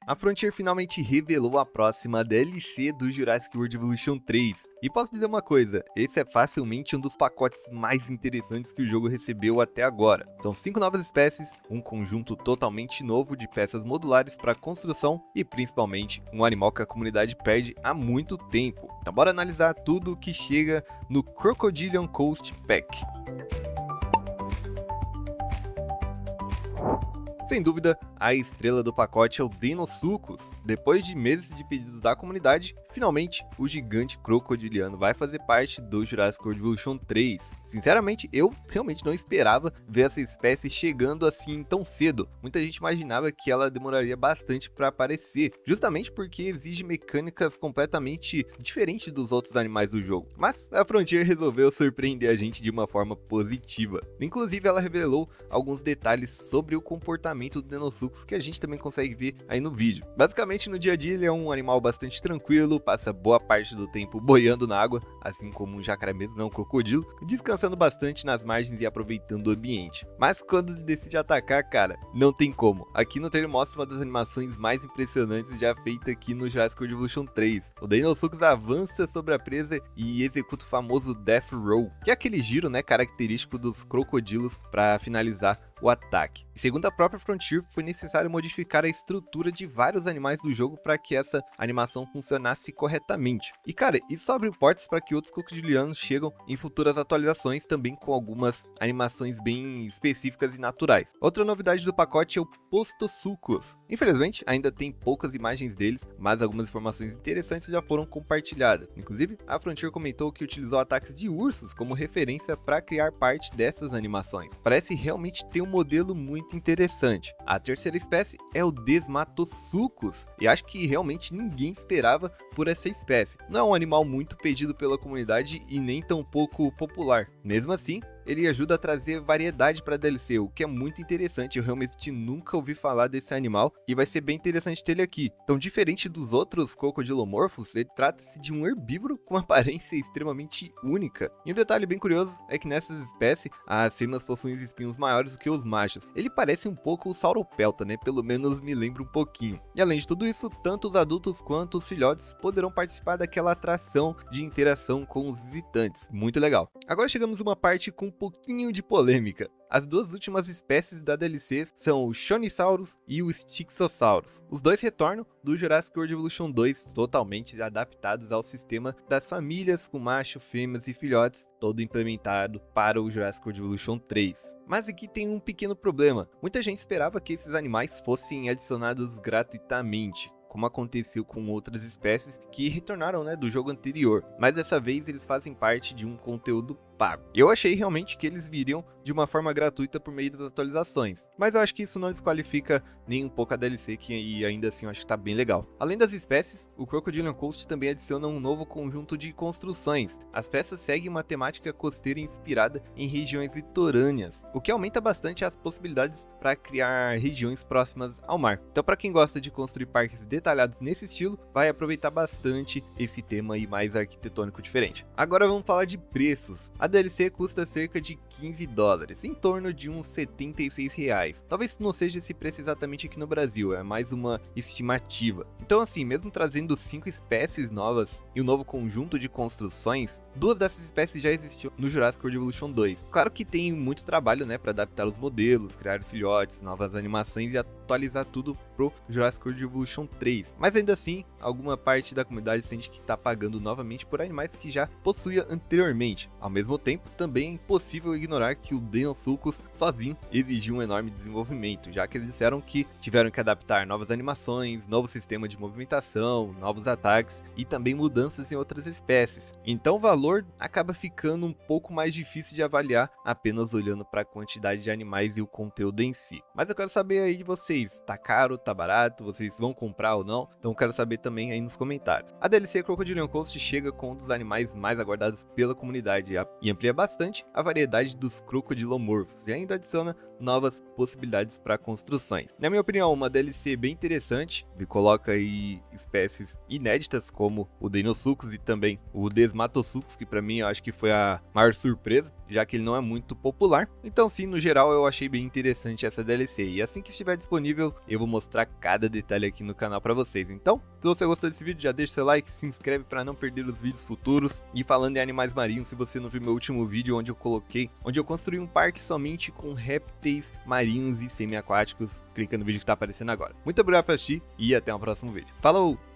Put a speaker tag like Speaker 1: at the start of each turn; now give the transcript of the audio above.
Speaker 1: A Frontier finalmente revelou a próxima DLC do Jurassic World Evolution 3. E posso dizer uma coisa, esse é facilmente um dos pacotes mais interessantes que o jogo recebeu até agora. São 5 novas espécies, um conjunto totalmente novo de peças modulares para construção e principalmente um animal que a comunidade pede há muito tempo. Então bora analisar tudo o que chega no Crocodilian Coast Pack. Sem dúvida, a estrela do pacote é o Deinosuchus. Depois de meses de pedidos da comunidade, finalmente o gigante crocodiliano vai fazer parte do Jurassic World Evolution 3. Sinceramente, eu realmente não esperava ver essa espécie chegando assim tão cedo. Muita gente imaginava que ela demoraria bastante para aparecer, justamente porque exige mecânicas completamente diferentes dos outros animais do jogo. Mas a Frontier resolveu surpreender a gente de uma forma positiva. Inclusive, ela revelou alguns detalhes sobre o comportamento do Deinosuchus que a gente também consegue ver aí no vídeo. Basicamente, no dia a dia ele é um animal bastante tranquilo, passa boa parte do tempo boiando na água, assim como um jacaré mesmo, um crocodilo, descansando bastante nas margens e aproveitando o ambiente. Mas quando ele decide atacar, cara, não tem como. Aqui no trailer mostra uma das animações mais impressionantes já feita aqui no Jurassic World Evolution 3. O Deinosuchus avança sobre a presa e executa o famoso Death Roll, que é aquele giro, característico dos crocodilos para finalizar o ataque. E segundo a própria Frontier, foi necessário modificar a estrutura de vários animais do jogo para que essa animação funcionasse corretamente. E cara, isso abre portas para que outros crocodilianos chegam em futuras atualizações, também com algumas animações bem específicas e naturais. Outra novidade do pacote é o Postosuchus. Infelizmente, ainda tem poucas imagens deles, mas algumas informações interessantes já foram compartilhadas. Inclusive, a Frontier comentou que utilizou ataques de ursos como referência para criar parte dessas animações. Parece realmente ter um modelo muito interessante. A terceira espécie é o Desmatosuchus, e acho que realmente ninguém esperava por essa espécie. Não é um animal muito pedido pela comunidade e nem tão pouco popular. Mesmo assim, ele ajuda a trazer variedade para a DLC, o que é muito interessante. Eu realmente nunca ouvi falar desse animal e vai ser bem interessante ter ele aqui. Então, diferente dos outros crocodilomorphos, ele trata-se de um herbívoro com uma aparência extremamente única. E um detalhe bem curioso é que nessas espécies, as fêmeas possuem espinhos maiores do que os machos. Ele parece um pouco o Sauropelta, Pelo menos me lembra um pouquinho. E além de tudo isso, tanto os adultos quanto os filhotes poderão participar daquela atração de interação com os visitantes. Muito legal. Agora chegamos a uma parte com um pouquinho de polêmica. As duas últimas espécies da DLC são o Shonisaurus e o Styxosaurus. Os dois retornam do Jurassic World Evolution 2, totalmente adaptados ao sistema das famílias com macho, fêmeas e filhotes, todo implementado para o Jurassic World Evolution 3. Mas aqui tem um pequeno problema. Muita gente esperava que esses animais fossem adicionados gratuitamente, como aconteceu com outras espécies que retornaram do jogo anterior, mas dessa vez eles fazem parte de um conteúdo pago. Eu achei realmente que eles viriam de uma forma gratuita por meio das atualizações, mas eu acho que isso não desqualifica nem um pouco a DLC, que ainda assim eu acho que tá bem legal. Além das espécies, o Crocodilian Coast também adiciona um novo conjunto de construções. As peças seguem uma temática costeira inspirada em regiões litorâneas, o que aumenta bastante as possibilidades para criar regiões próximas ao mar. Então, para quem gosta de construir parques detalhados nesse estilo, vai aproveitar bastante esse tema aí mais arquitetônico diferente. Agora vamos falar de preços. A DLC custa cerca de $15, em torno de uns R$76. Talvez não seja esse preço exatamente aqui no Brasil, é mais uma estimativa. Então assim, mesmo trazendo 5 espécies novas e um novo conjunto de construções, 2 dessas espécies já existiam no Jurassic World Evolution 2. Claro que tem muito trabalho para adaptar os modelos, criar filhotes, novas animações e atualizar tudo pro Jurassic World Evolution 3. Mas ainda assim, alguma parte da comunidade sente que está pagando novamente por animais que já possuía anteriormente. Ao mesmo tempo, também é impossível ignorar que o Deinosuchus sozinho exigiu um enorme desenvolvimento, já que eles disseram que tiveram que adaptar novas animações, novo sistema de movimentação, novos ataques e também mudanças em outras espécies. Então o valor acaba ficando um pouco mais difícil de avaliar apenas olhando para a quantidade de animais e o conteúdo em si. Mas eu quero saber aí de vocês, tá caro, tá barato, vocês vão comprar ou não? Então eu quero saber também aí nos comentários. A DLC Crocodilian Coast chega com um dos animais mais aguardados pela comunidade e amplia bastante a variedade dos crocodilomorphos e ainda adiciona novas possibilidades para construções. Na minha opinião, uma DLC bem interessante, que coloca aí espécies inéditas como o Deinosuchus e também o Desmatosuchus, que para mim eu acho que foi a maior surpresa, já que ele não é muito popular. Então sim, no geral eu achei bem interessante essa DLC e assim que estiver disponível disponível, eu vou mostrar cada detalhe aqui no canal pra vocês. Então, se você gostou desse vídeo, já deixa seu like, se inscreve pra não perder os vídeos futuros. E falando em animais marinhos, se você não viu meu último vídeo onde eu construí um parque somente com répteis marinhos e semiaquáticos, clica no vídeo que tá aparecendo agora. Muito obrigado por assistir e até o próximo vídeo. Falou!